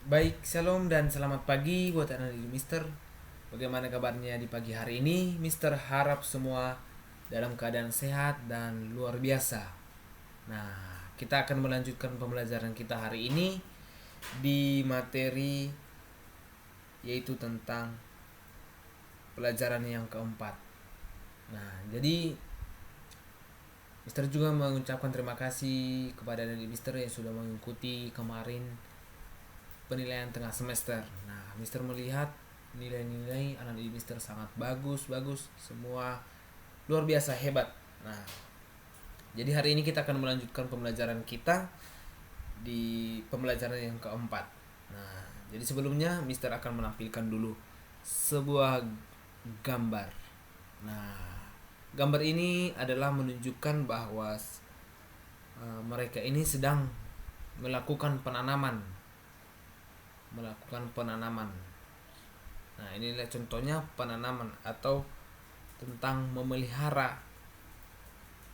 Baik, shalom dan selamat pagi buat anak di Mister. Bagaimana kabarnya di pagi hari ini? Mister harap semua dalam keadaan sehat dan luar biasa. Nah, kita akan melanjutkan pembelajaran kita hari ini di materi yaitu tentang pelajaran yang keempat. Nah, jadi Mister juga mengucapkan terima kasih kepada adik Mister yang sudah mengikuti kemarin penilaian tengah semester. Nah, Mister melihat nilai-nilai anak didik Mister sangat bagus, semua luar biasa hebat. Nah, jadi hari ini kita akan melanjutkan pembelajaran kita di pembelajaran yang keempat. Nah, jadi sebelumnya Mister akan menampilkan dulu sebuah gambar. Nah, gambar ini adalah menunjukkan bahwa mereka ini sedang melakukan penanaman melakukan penanaman. Nah, inilah contohnya penanaman atau tentang memelihara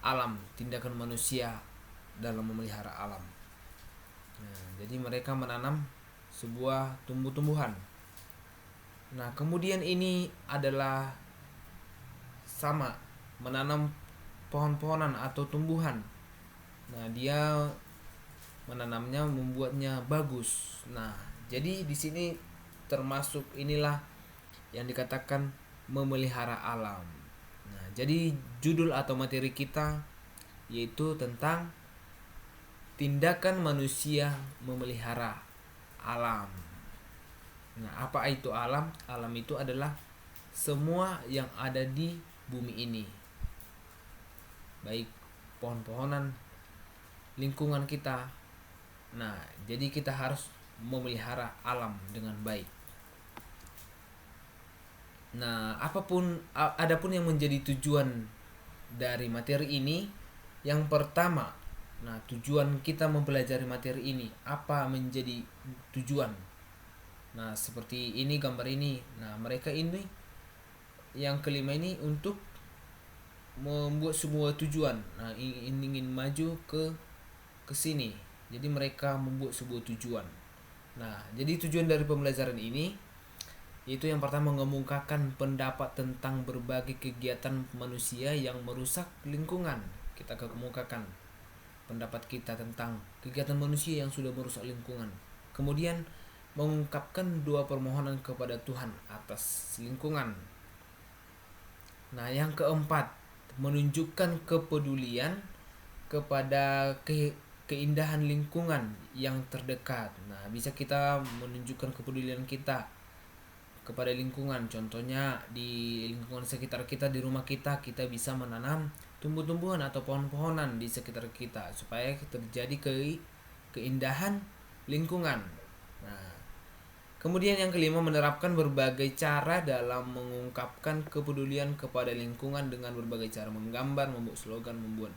alam, tindakan manusia dalam memelihara alam. Nah, jadi mereka menanam sebuah tumbuh-tumbuhan. Nah, kemudian ini adalah sama menanam pohon-pohonan atau tumbuhan. Nah, dia menanamnya membuatnya bagus. Nah, jadi di sini termasuk inilah yang dikatakan memelihara alam. Nah, jadi judul atau materi kita yaitu tentang tindakan manusia memelihara alam. Nah, apa itu alam? Alam itu adalah semua yang ada di bumi ini. Baik pohon-pohonan, lingkungan kita. Nah, jadi kita harus memelihara alam dengan baik. Nah, adapun yang menjadi tujuan dari materi ini, yang pertama, nah tujuan kita mempelajari materi ini, apa menjadi tujuan? Nah, seperti ini gambar ini. Nah, mereka ini yang kelima ini untuk membuat sebuah tujuan. Nah, ingin maju ke sini. Jadi mereka membuat sebuah tujuan. Nah, jadi tujuan dari pembelajaran ini itu yang pertama mengemukakan pendapat tentang berbagai kegiatan manusia yang merusak lingkungan. Kita kemukakan pendapat kita tentang kegiatan manusia yang sudah merusak lingkungan. Kemudian mengungkapkan dua permohonan kepada Tuhan atas lingkungan. Nah, yang keempat, menunjukkan kepedulian kepada keindahan lingkungan yang terdekat. Nah, bisa kita menunjukkan kepedulian kita kepada lingkungan. Contohnya di lingkungan sekitar kita, di rumah kita, kita bisa menanam tumbuh-tumbuhan atau pohon-pohonan di sekitar kita supaya terjadi keindahan lingkungan. Nah, kemudian yang kelima, menerapkan berbagai cara dalam mengungkapkan kepedulian kepada lingkungan dengan berbagai cara menggambar, membuat slogan, membuat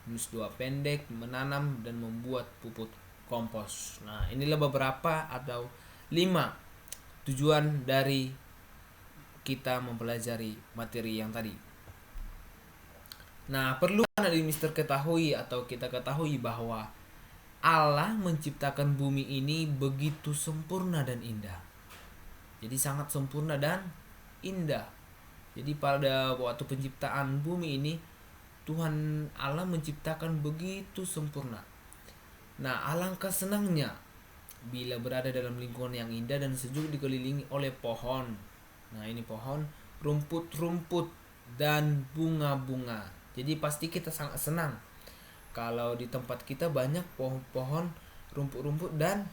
menulis doa pendek, menanam dan membuat pupuk kompos. Nah, inilah beberapa atau 5 tujuan dari kita mempelajari materi yang tadi. Nah, perlu dari Mister ketahui atau kita ketahui bahwa Allah menciptakan bumi ini begitu sempurna dan indah. Jadi sangat sempurna dan indah. Jadi pada waktu penciptaan bumi ini, Tuhan Allah menciptakan begitu sempurna. Nah, alangkah senangnya bila berada dalam lingkungan yang indah dan sejuk dikelilingi oleh pohon. Nah, ini pohon, rumput-rumput dan bunga-bunga. Jadi pasti kita sangat senang kalau di tempat kita banyak pohon-pohon, rumput-rumput dan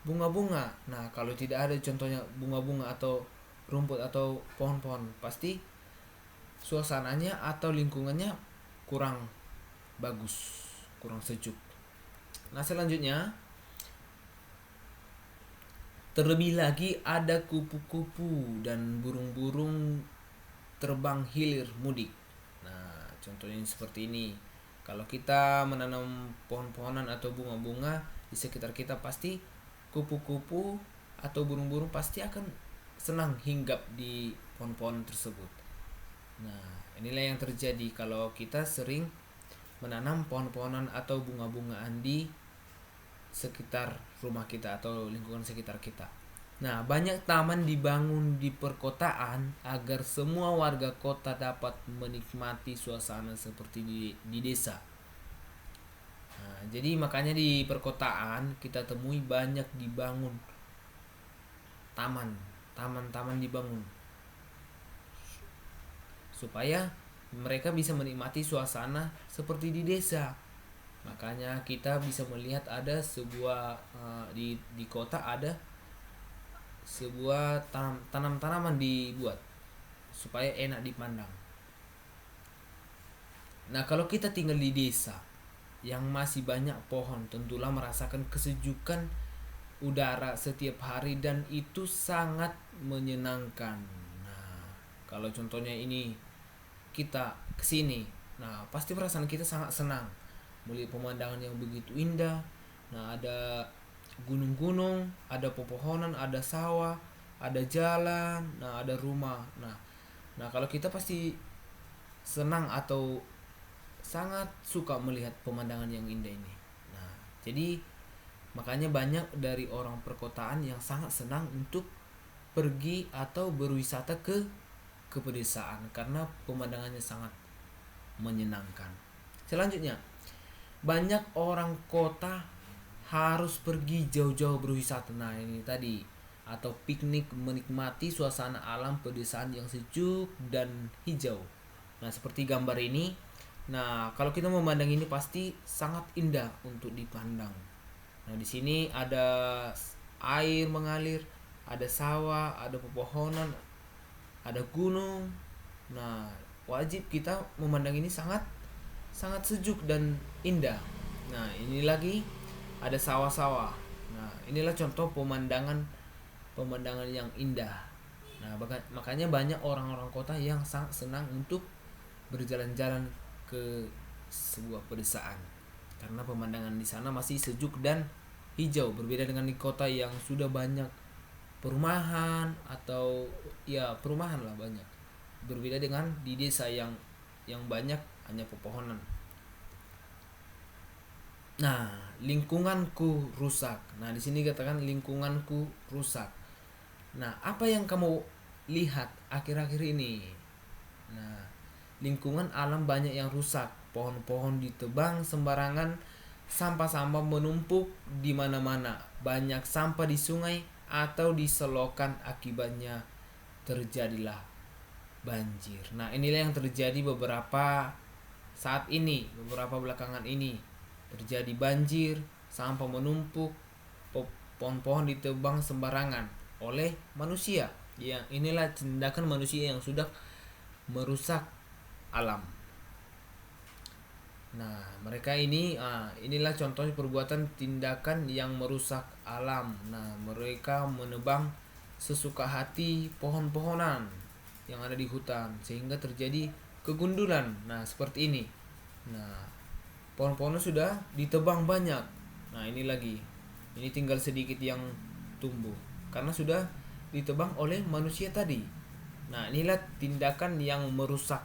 bunga-bunga. Nah, kalau tidak ada contohnya bunga-bunga atau rumput atau pohon-pohon, pasti suasananya atau lingkungannya kurang bagus, kurang sejuk. Nah, selanjutnya terlebih lagi ada kupu-kupu dan burung-burung terbang hilir mudik. Nah, contohnya seperti ini. Kalau kita menanam pohon-pohonan atau bunga-bunga di sekitar kita, pasti kupu-kupu atau burung-burung pasti akan senang hinggap di pohon-pohon tersebut. Nah, inilah yang terjadi kalau kita sering menanam pohon-pohonan atau bunga-bungaan di sekitar rumah kita atau lingkungan sekitar kita. Nah, banyak taman dibangun di perkotaan agar semua warga kota dapat menikmati suasana seperti di desa. Nah, jadi makanya di perkotaan kita temui banyak dibangun taman, taman-taman dibangun supaya mereka bisa menikmati suasana seperti di desa. Makanya kita bisa melihat ada sebuah di kota ada sebuah tanam-tanaman dibuat supaya enak dipandang. Nah, kalau kita tinggal di desa yang masih banyak pohon, tentulah merasakan kesejukan udara setiap hari dan itu sangat menyenangkan. Nah, kalau contohnya ini kita kesini, nah pasti perasaan kita sangat senang melihat pemandangan yang begitu indah. Nah, ada gunung-gunung, ada pepohonan, ada sawah, ada jalan, nah ada rumah. Nah kalau kita pasti senang atau sangat suka melihat pemandangan yang indah ini. Nah, jadi makanya banyak dari orang perkotaan yang sangat senang untuk pergi atau berwisata ke pedesaan karena pemandangannya sangat menyenangkan. Selanjutnya, banyak orang kota harus pergi jauh-jauh berwisata. Nah, ini tadi atau piknik menikmati suasana alam pedesaan yang sejuk dan hijau. Nah, seperti gambar ini. Nah, kalau kita memandang ini pasti sangat indah untuk dipandang. Nah, di sini ada air mengalir, ada sawah, ada pepohonan, ada gunung. Nah, wajib kita memandang ini sangat sangat sejuk dan indah. Nah, ini lagi ada sawah-sawah. Nah, inilah contoh pemandangan yang indah. Nah, makanya banyak orang-orang kota yang sangat senang untuk berjalan-jalan ke sebuah pedesaan karena pemandangan di sana masih sejuk dan hijau, berbeda dengan di kota yang sudah banyak perumahan atau ya perumahan lah banyak. Berbeda dengan di desa yang banyak hanya pepohonan. Nah, lingkunganku rusak. Nah, di sini katakan lingkunganku rusak. Nah, apa yang kamu lihat akhir-akhir ini? Nah, lingkungan alam banyak yang rusak. Pohon-pohon ditebang sembarangan, sampah-sampah menumpuk di mana-mana. Banyak sampah di sungai atau di selokan, akibatnya terjadilah banjir. Nah, inilah yang terjadi beberapa saat ini, beberapa belakangan ini. Terjadi banjir, sampah menumpuk, pohon-pohon ditebang sembarangan oleh manusia. Yang inilah tindakan manusia yang sudah merusak alam. Nah, mereka inilah contohnya perbuatan tindakan yang merusak alam. Nah, mereka menebang sesuka hati pohon-pohonan yang ada di hutan sehingga terjadi kegundulan. Nah, seperti ini. Nah, pohon-pohonnya sudah ditebang banyak. Nah, ini lagi. Ini tinggal sedikit yang tumbuh karena sudah ditebang oleh manusia tadi. Nah, inilah tindakan yang merusak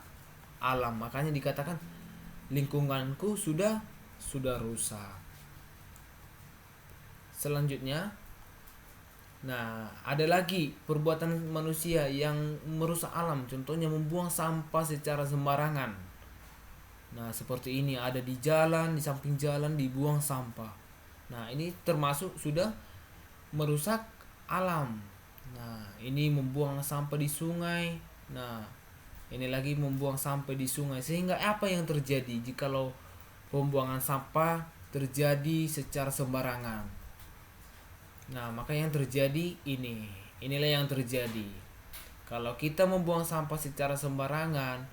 alam. Makanya dikatakan lingkunganku sudah rusak. Selanjutnya, nah, ada lagi perbuatan manusia yang merusak alam. Contohnya membuang sampah secara sembarangan. Nah, seperti ini ada di jalan, di samping jalan dibuang sampah. Nah, ini termasuk sudah merusak alam. Nah, ini membuang sampah di sungai. Nah, ini lagi membuang sampah di sungai. Sehingga apa yang terjadi jikalau pembuangan sampah terjadi secara sembarangan? Nah, maka yang terjadi inilah yang terjadi. Kalau kita membuang sampah secara sembarangan,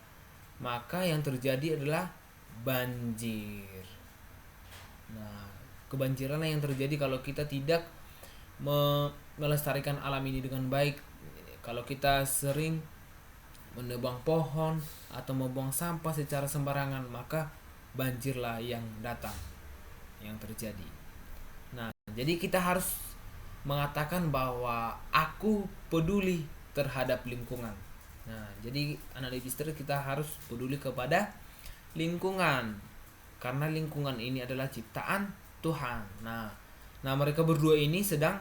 maka yang terjadi adalah banjir. Nah, kebanjiran yang terjadi kalau kita tidak melestarikan alam ini dengan baik. Kalau kita sering menebang pohon atau membuang sampah secara sembarangan, maka banjirlah yang datang, yang terjadi. Nah, jadi kita harus mengatakan bahwa aku peduli terhadap lingkungan. Nah, jadi anak Legister kita harus peduli kepada lingkungan karena lingkungan ini adalah ciptaan Tuhan. Nah, Nah, mereka berdua ini sedang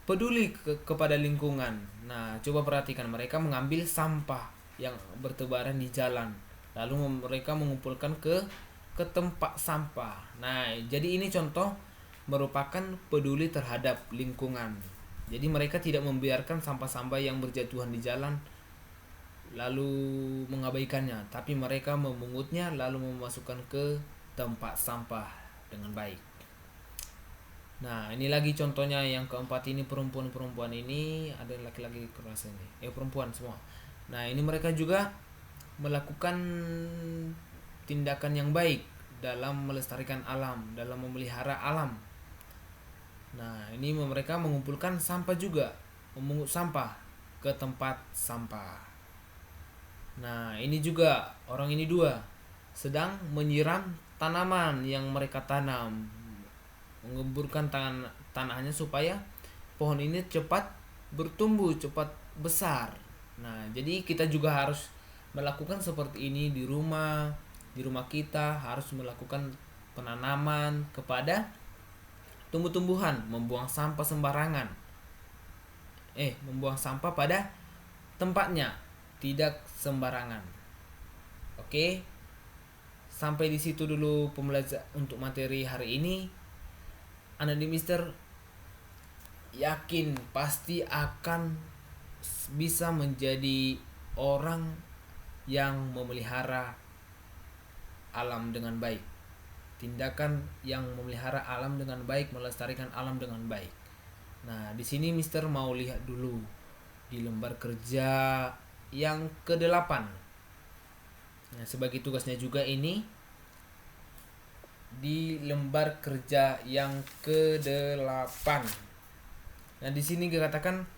peduli kepada lingkungan. Nah, coba perhatikan, mereka mengambil sampah yang bertebaran di jalan, lalu mereka mengumpulkan ke tempat sampah. Nah, jadi ini contoh merupakan peduli terhadap lingkungan. Jadi mereka tidak membiarkan sampah-sampah yang berjatuhan di jalan lalu mengabaikannya, tapi mereka memungutnya lalu memasukkan ke tempat sampah dengan baik. Nah, ini lagi contohnya yang keempat ini, perempuan-perempuan ini ada laki-laki kerasa ini, perempuan semua. Nah, ini mereka juga melakukan tindakan yang baik dalam melestarikan alam, dalam memelihara alam. Nah, ini mereka mengumpulkan sampah juga, memungut sampah ke tempat sampah. Nah, ini juga orang ini dua sedang menyiram tanaman yang mereka tanam, mengemburkan tanahnya supaya pohon ini cepat bertumbuh, cepat besar. Nah, jadi kita juga harus melakukan seperti ini di rumah. Di rumah kita harus melakukan penanaman kepada tumbuh-tumbuhan, membuang sampah sembarangan. Membuang sampah pada tempatnya, tidak sembarangan. Oke. Sampai di situ dulu pembelajaran untuk materi hari ini. Anak di Mister yakin pasti akan bisa menjadi orang yang memelihara alam dengan baik. Tindakan yang memelihara alam dengan baik, melestarikan alam dengan baik. Nah, di sini Mister mau lihat dulu di lembar kerja yang ke-8. Nah, sebagai tugasnya juga ini di lembar kerja yang ke-8. Nah, di sini dikatakan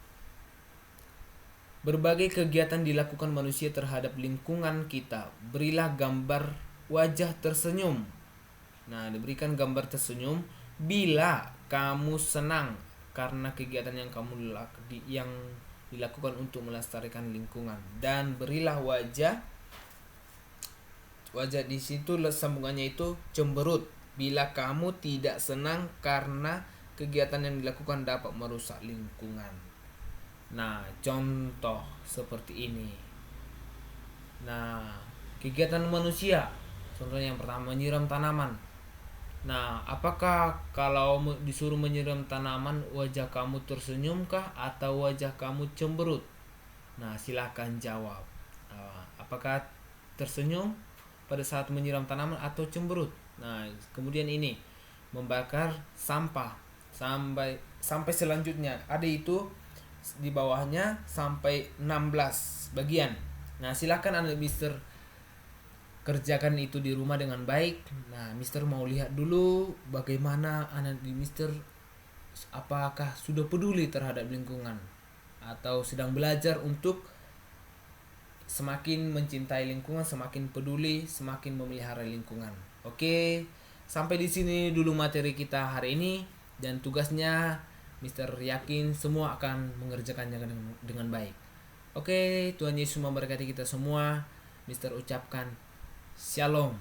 berbagai kegiatan dilakukan manusia terhadap lingkungan kita. Berilah gambar wajah tersenyum. Nah, diberikan gambar tersenyum bila kamu senang karena kegiatan yang kamu yang dilakukan untuk melestarikan lingkungan, dan berilah wajah di situ sambungannya itu cemberut bila kamu tidak senang karena kegiatan yang dilakukan dapat merusak lingkungan. Nah, contoh seperti ini. Nah, kegiatan manusia, contohnya yang pertama menyiram tanaman. Nah, apakah kalau disuruh menyiram tanaman wajah kamu tersenyumkah atau wajah kamu cemberut? Nah, silakan jawab. Apakah tersenyum pada saat menyiram tanaman atau cemberut? Nah, kemudian ini membakar sampah sampai selanjutnya ada itu di bawahnya sampai 16 bagian. Nah, silakan Anda Mister kerjakan itu di rumah dengan baik. Nah, Mister mau lihat dulu bagaimana anak di Mister, apakah sudah peduli terhadap lingkungan atau sedang belajar untuk semakin mencintai lingkungan, semakin peduli, semakin memelihara lingkungan. Oke, sampai di sini dulu materi kita hari ini, dan tugasnya Mister yakin semua akan mengerjakannya dengan baik. Oke, Tuhan Yesus memberkati kita semua. Mister ucapkan Shalom.